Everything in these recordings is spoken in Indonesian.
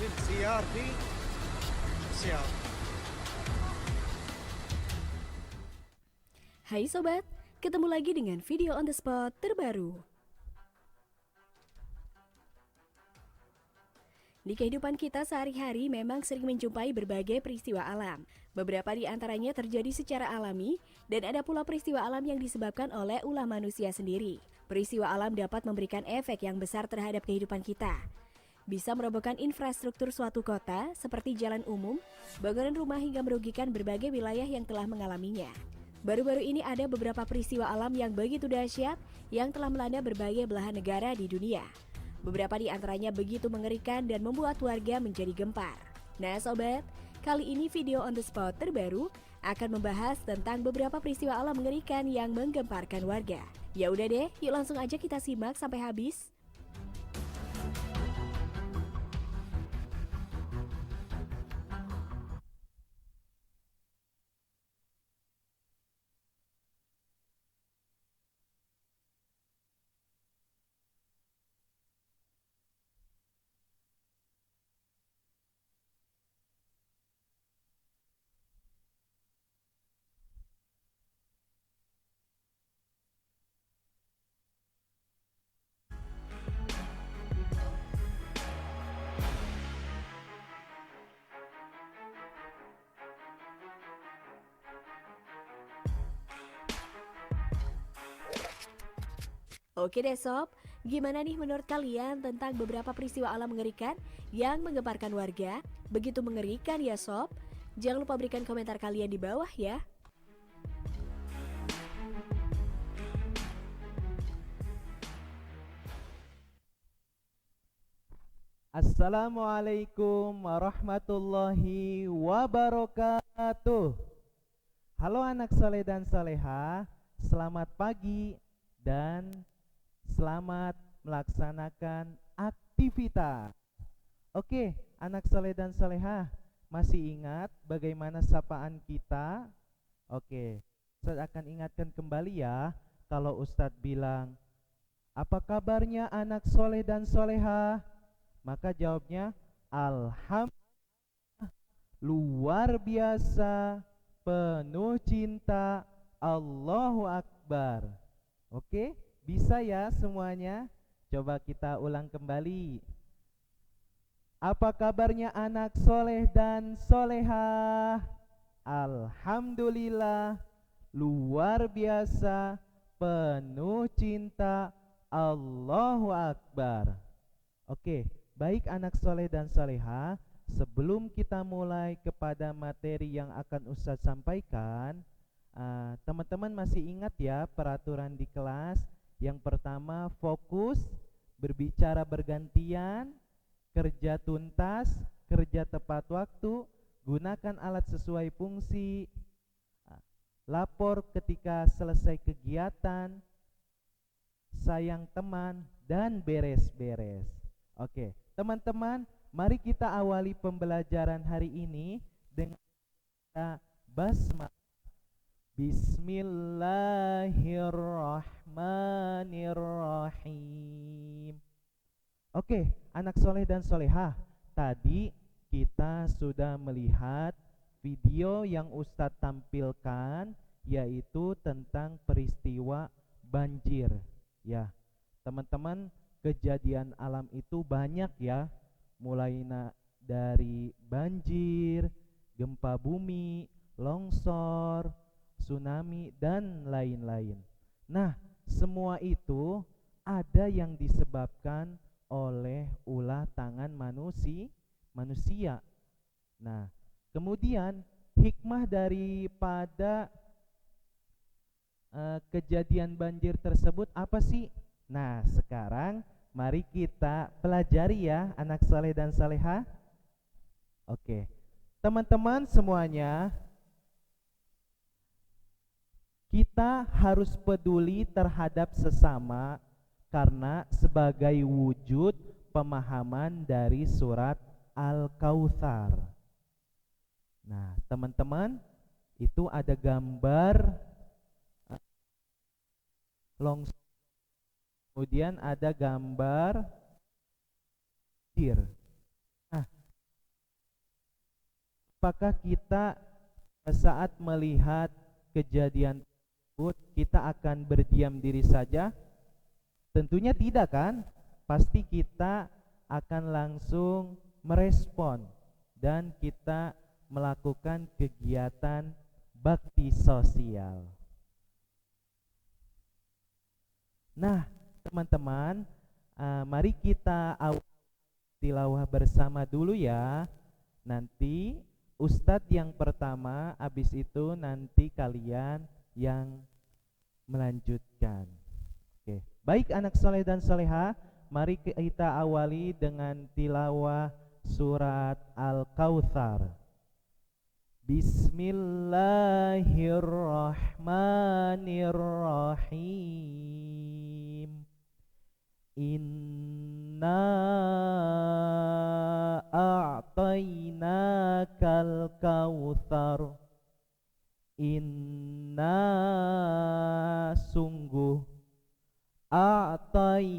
للسيار في السيارة. Hai sobat, ketemu lagi dengan video on the spot terbaru. Di kehidupan kita sehari-hari memang sering menjumpai berbagai peristiwa alam. Beberapa di antaranya terjadi secara alami dan ada pula peristiwa alam yang disebabkan oleh ulah manusia sendiri. Peristiwa alam dapat memberikan efek yang besar terhadap kehidupan kita. Bisa merobohkan infrastruktur suatu kota seperti jalan umum, bangunan rumah hingga merugikan berbagai wilayah yang telah mengalaminya. Baru-baru ini ada beberapa peristiwa alam yang begitu dahsyat yang telah melanda berbagai belahan negara di dunia. Beberapa di antaranya begitu mengerikan dan membuat warga menjadi gempar. Nah sobat, kali ini video on the spot terbaru akan membahas tentang beberapa peristiwa alam mengerikan yang menggemparkan warga. Ya udah deh, yuk langsung aja kita simak sampai habis. Oke deh sob, gimana nih menurut kalian tentang beberapa peristiwa alam mengerikan yang menggemparkan warga? Begitu mengerikan ya sob? Jangan lupa berikan komentar kalian di bawah ya. Assalamualaikum warahmatullahi wabarakatuh. Halo anak soleh dan soleha, selamat pagi dan selamat melaksanakan aktivitas. Oke, anak soleh dan soleha, masih ingat bagaimana sapaan kita? Oke, Ustadz akan ingatkan kembali ya. Kalau Ustadz bilang, apa kabarnya anak soleh dan soleha? Maka jawabnya alhamdulillah, luar biasa, penuh cinta, Allahu Akbar. Oke, bisa ya semuanya? Coba kita ulang kembali. Apa kabarnya anak soleh dan solehah? Alhamdulillah, luar biasa, penuh cinta, Allahu Akbar. Oke, baik anak soleh dan soleha, sebelum kita mulai kepada materi yang akan Ustadz sampaikan, teman-teman masih ingat ya peraturan di kelas? Yang pertama, fokus, berbicara bergantian, kerja tuntas, kerja tepat waktu, gunakan alat sesuai fungsi, lapor ketika selesai kegiatan, sayang teman, dan beres-beres. Oke, teman-teman, mari kita awali pembelajaran hari ini dengan basmalah. Bismillahirrahmanirrahim. Oke, anak soleh dan solehah, tadi kita sudah melihat video yang Ustadz tampilkan, yaitu tentang peristiwa banjir. Ya, teman-teman, kejadian alam itu banyak ya, mulai dari banjir, gempa bumi, longsor, tsunami, dan lain-lain. Nah, semua itu ada yang disebabkan oleh ulah tangan manusia. Nah, kemudian hikmah daripada kejadian banjir tersebut apa sih? Nah, sekarang mari kita pelajari ya anak saleh dan saleha. Oke, teman-teman semuanya, kita harus peduli terhadap sesama karena sebagai wujud pemahaman dari surat Al-Kautsar. Nah, teman-teman, itu ada gambar longsor, kemudian ada gambar banjir. Nah, apakah kita saat melihat kejadian tersebut kita akan berdiam diri saja? Tentunya tidak kan? Pasti kita akan langsung merespon dan kita melakukan kegiatan bakti sosial. Nah, teman-teman, mari kita awali tilawah bersama dulu ya. Nanti Ustadz yang pertama, habis itu nanti kalian yang melanjutkan. Oke, baik anak soleh dan soleha, mari kita awali dengan tilawah surat Al-Kautsar. Bismillahirrahmanirrahim. Inna a'tainakal kautsar. Inna sungguh, a'tainaka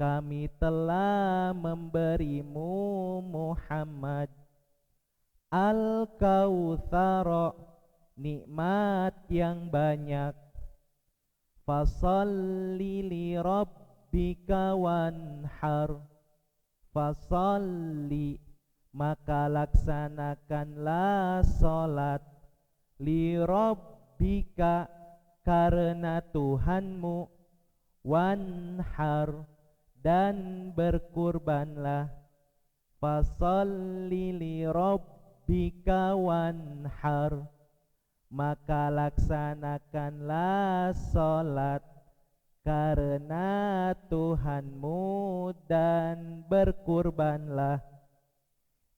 kami telah memberimu Muhammad al-kautsar, nikmat yang banyak. Fasalli li rabbika wanhar. Fasalli, maka laksanakanlah salat, li rabbika, karena Tuhanmu, wanhar, dan berkurbanlah. Fasalli li rabbika wanhar, maka laksanakanlah salat karena Tuhanmu dan berkurbanlah.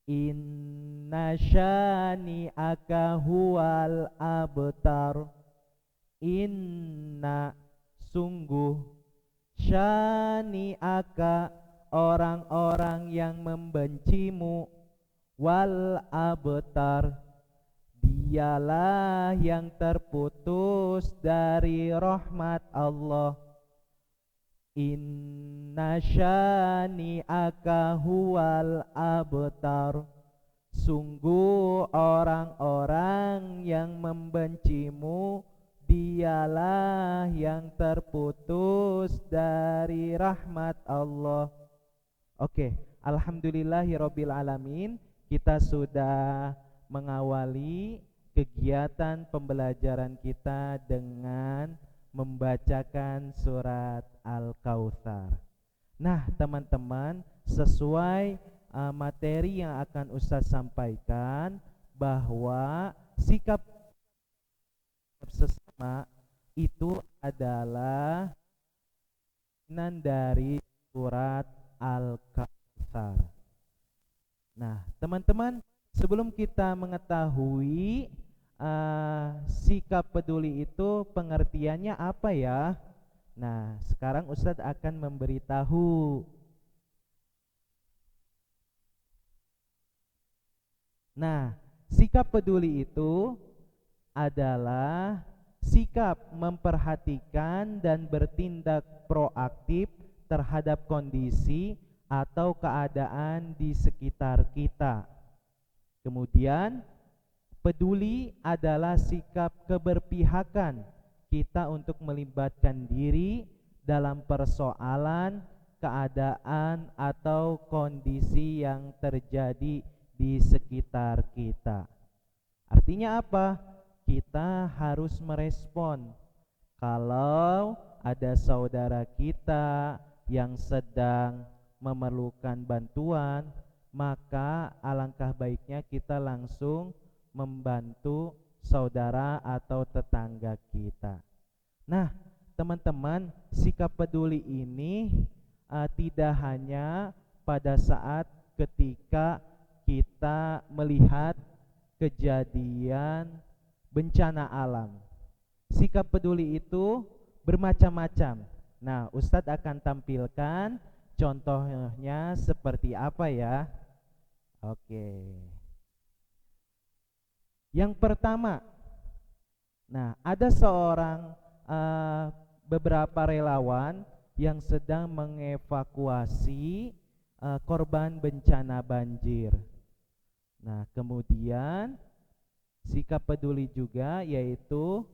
Inna syani'aka huwal abtar. Inna sungguh, syani'aka orang-orang yang membencimu, wal abtar dialah yang terputus dari rahmat Allah. Inna syani'aka huwal abtar, sungguh orang-orang yang membencimu dialah yang terputus dari rahmat Allah. Oke, alhamdulillahirabbil alamin, kita sudah mengawali kegiatan pembelajaran kita dengan membacakan surat Al-Kautsar. Nah, teman-teman, sesuai materi yang akan Ustaz sampaikan, bahwa sikap sesama itu adalah dari surat Al-Kautsar. Nah, teman-teman, sebelum kita mengetahui sikap peduli itu pengertiannya apa ya? Nah, sekarang Ustadz akan memberitahu. Nah, sikap peduli itu adalah sikap memperhatikan dan bertindak proaktif terhadap kondisi atau keadaan di sekitar kita. Kemudian, peduli adalah sikap keberpihakan kita untuk melibatkan diri dalam persoalan, keadaan, atau kondisi yang terjadi di sekitar kita. Artinya apa? Kita harus merespon. Kalau ada saudara kita yang sedang memerlukan bantuan, maka alangkah baiknya kita langsung membantu saudara atau tetangga kita. Nah, teman-teman, sikap peduli ini tidak hanya pada saat ketika kita melihat kejadian bencana alam. Sikap peduli itu bermacam-macam. Nah, Ustadz akan tampilkan contohnya seperti apa ya. Oke. Yang pertama, nah, ada seorang beberapa relawan yang sedang mengevakuasi korban bencana banjir. Nah, kemudian sikap peduli juga yaitu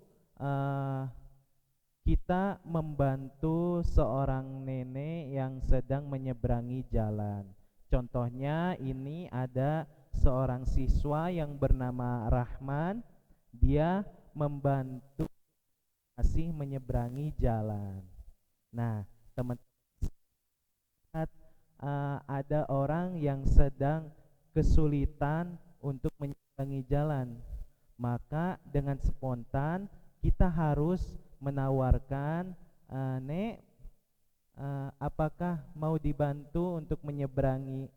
kita membantu seorang nenek yang sedang menyeberangi jalan. Contohnya ini ada seorang siswa yang bernama Rahman, dia membantu masih menyeberangi jalan. Nah, teman-teman, ada orang yang sedang kesulitan untuk menyeberangi jalan, maka dengan spontan kita harus menawarkan, Nek, apakah mau dibantu untuk menyeberangi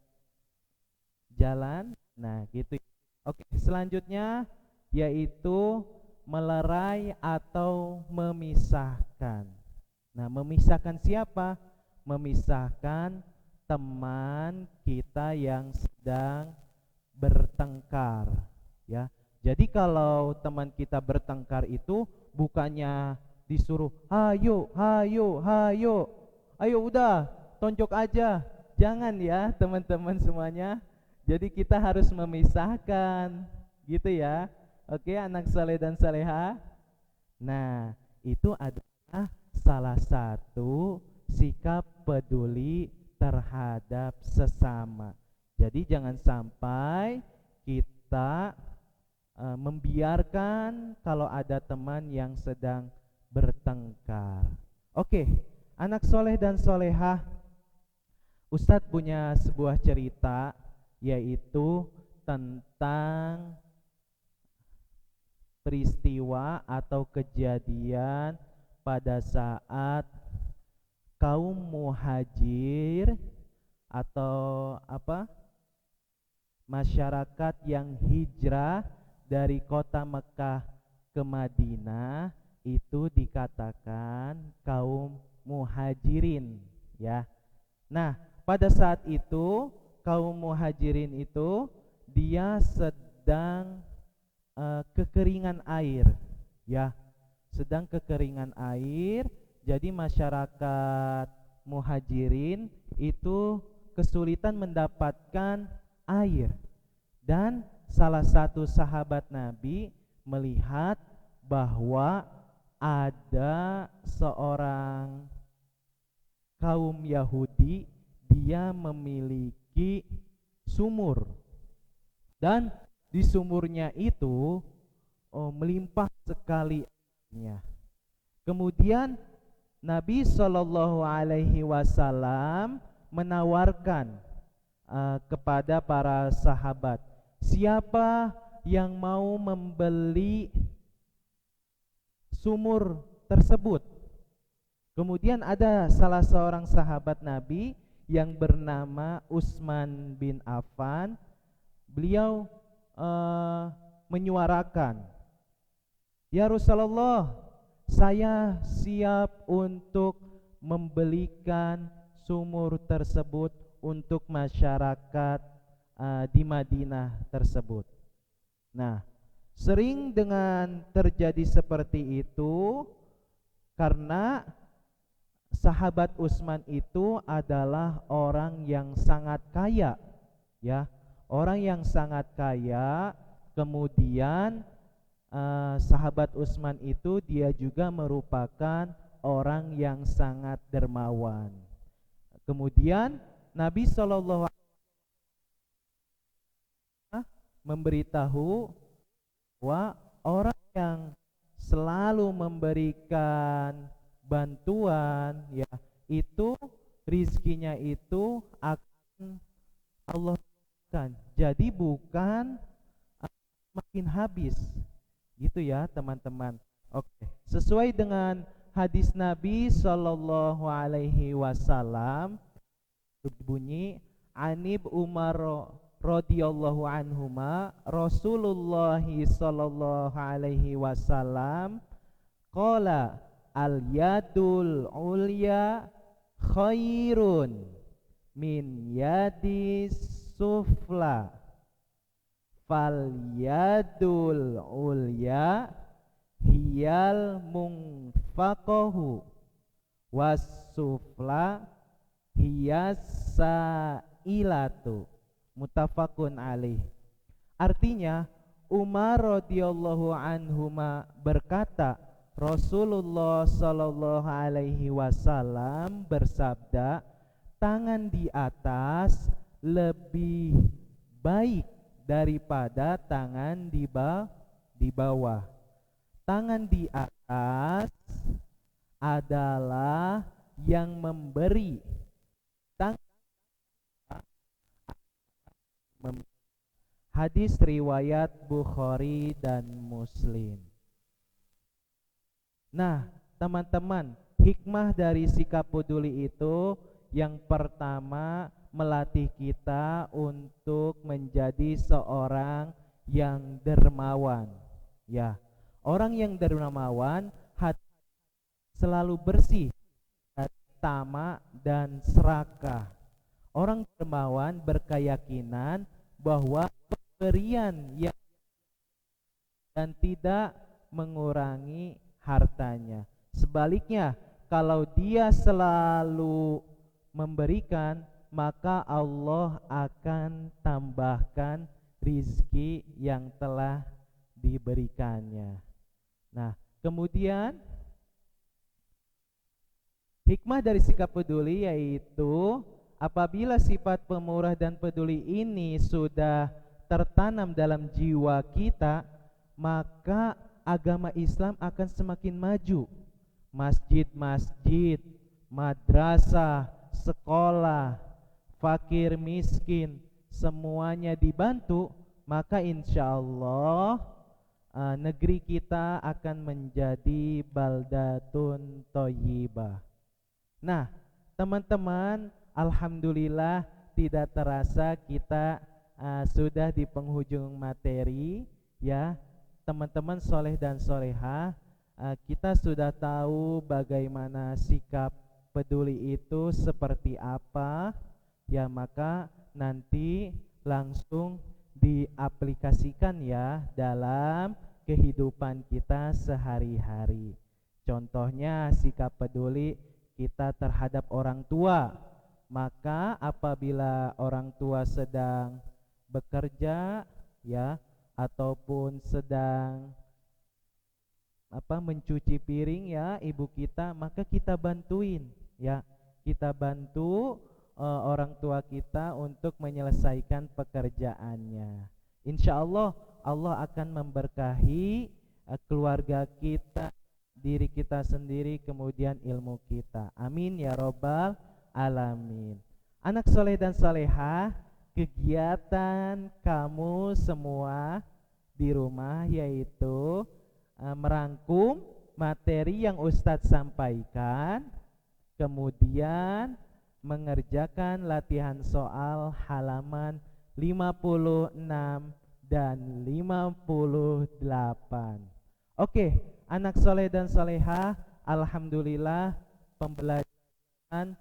jalan? Nah, gitu. Oke, selanjutnya yaitu melerai atau memisahkan. Nah, memisahkan siapa? Memisahkan teman kita yang sedang bertengkar, ya. Jadi kalau teman kita bertengkar itu bukannya disuruh hayo hayo hayo, ayo udah tonjok aja, jangan ya teman-teman semuanya. Jadi kita harus memisahkan, gitu ya. Oke, anak saleh dan saleha. Nah, itu adalah salah satu sikap peduli terhadap sesama. Jadi jangan sampai kita membiarkan kalau ada teman yang sedang bertengkar. Oke, anak soleh dan solehah, Ustadz punya sebuah cerita yaitu tentang peristiwa atau kejadian pada saat kaum muhajir atau masyarakat yang hijrah dari kota Mekah ke Madinah, itu dikatakan kaum muhajirin, ya. Nah, pada saat itu kaum muhajirin itu dia sedang kekeringan air, ya. Sedang kekeringan air, jadi masyarakat muhajirin itu kesulitan mendapatkan air. Dan salah satu sahabat Nabi melihat bahwa ada seorang kaum Yahudi, dia memiliki sumur, dan di sumurnya itu melimpah sekali airnya. Kemudian Nabi Shallallahu Alaihi Wasallam menawarkan kepada para sahabat, siapa yang mau membeli sumur tersebut? Kemudian ada salah seorang sahabat Nabi yang bernama Utsman bin Affan. Beliau menyuarakan, ya Rasulullah, saya siap untuk membelikan sumur tersebut untuk masyarakat di Madinah tersebut. Nah, sering dengan terjadi seperti itu karena sahabat Utsman itu adalah orang yang sangat kaya, ya. Orang yang sangat kaya. Kemudian sahabat Utsman itu dia juga merupakan orang yang sangat dermawan. Kemudian Nabi Shallallahu Alaihi Wasallam memberitahu bahwa orang yang selalu memberikan bantuan, ya, itu rizkinya itu akan Allah berikan. Jadi bukan makin habis, gitu ya teman-teman. Oke, sesuai dengan hadis Nabi Shallallahu Alaihi Wasallam berbunyi, Anib Umar radhiyallahu anhuma, Rasulullah Shallallahu Alaihi Wasallam qala al yadul ulya khairun min yadis sufla fal yadul ulya hiyal munfaqahu was sufla hiyas sailatu, muttafaqun alaih. Artinya Umar radhiyallahu anhuma berkata, Rasulullah sallallahu alaihi wasallam bersabda, tangan di atas lebih baik daripada tangan di bawah. Tangan di atas adalah yang memberi. Hadis riwayat Bukhari dan Muslim. Nah, teman-teman, hikmah dari sikap peduli itu yang pertama melatih kita untuk menjadi seorang yang dermawan. Ya, orang yang dermawan hati selalu bersih dari tamak dan serakah. Orang dermawan berkeyakinan bahwa pemberian yang dan tidak mengurangi hartanya. Sebaliknya, kalau dia selalu memberikan, maka Allah akan tambahkan rizki yang telah diberikannya. Nah, kemudian hikmah dari sikap peduli yaitu apabila sifat pemurah dan peduli ini sudah tertanam dalam jiwa kita, maka agama Islam akan semakin maju. Masjid-masjid, madrasah, sekolah, fakir miskin, semuanya dibantu, maka insya Allah negeri kita akan menjadi baldatun thayyibah. Nah, teman-teman, alhamdulillah tidak terasa kita sudah di penghujung materi, ya. Teman-teman soleh dan solehah, kita sudah tahu bagaimana sikap peduli itu seperti apa, ya. Maka nanti langsung diaplikasikan ya dalam kehidupan kita sehari-hari. Contohnya sikap peduli kita terhadap orang tua. Maka apabila orang tua sedang bekerja, ya, ataupun sedang mencuci piring, ya, ibu kita, maka kita bantuin, ya. Kita bantu orang tua kita untuk menyelesaikan pekerjaannya. Insya Allah Allah akan memberkahi keluarga kita, diri kita sendiri, kemudian ilmu kita. Amin ya robbal alamin. Anak soleh dan solehah, kegiatan kamu semua di rumah yaitu merangkum materi yang Ustadz sampaikan, kemudian mengerjakan latihan soal halaman 56 dan 58. Oke, anak soleh dan solehah, alhamdulillah pembelajaran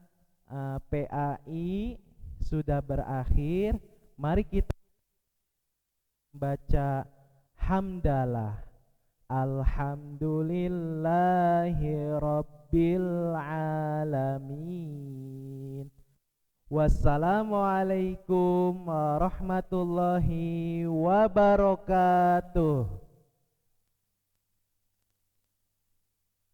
PAI sudah berakhir. Mari kita baca hamdalah. Alhamdulillahi rabbil alamin. Wassalamualaikum warahmatullahi wabarakatuh.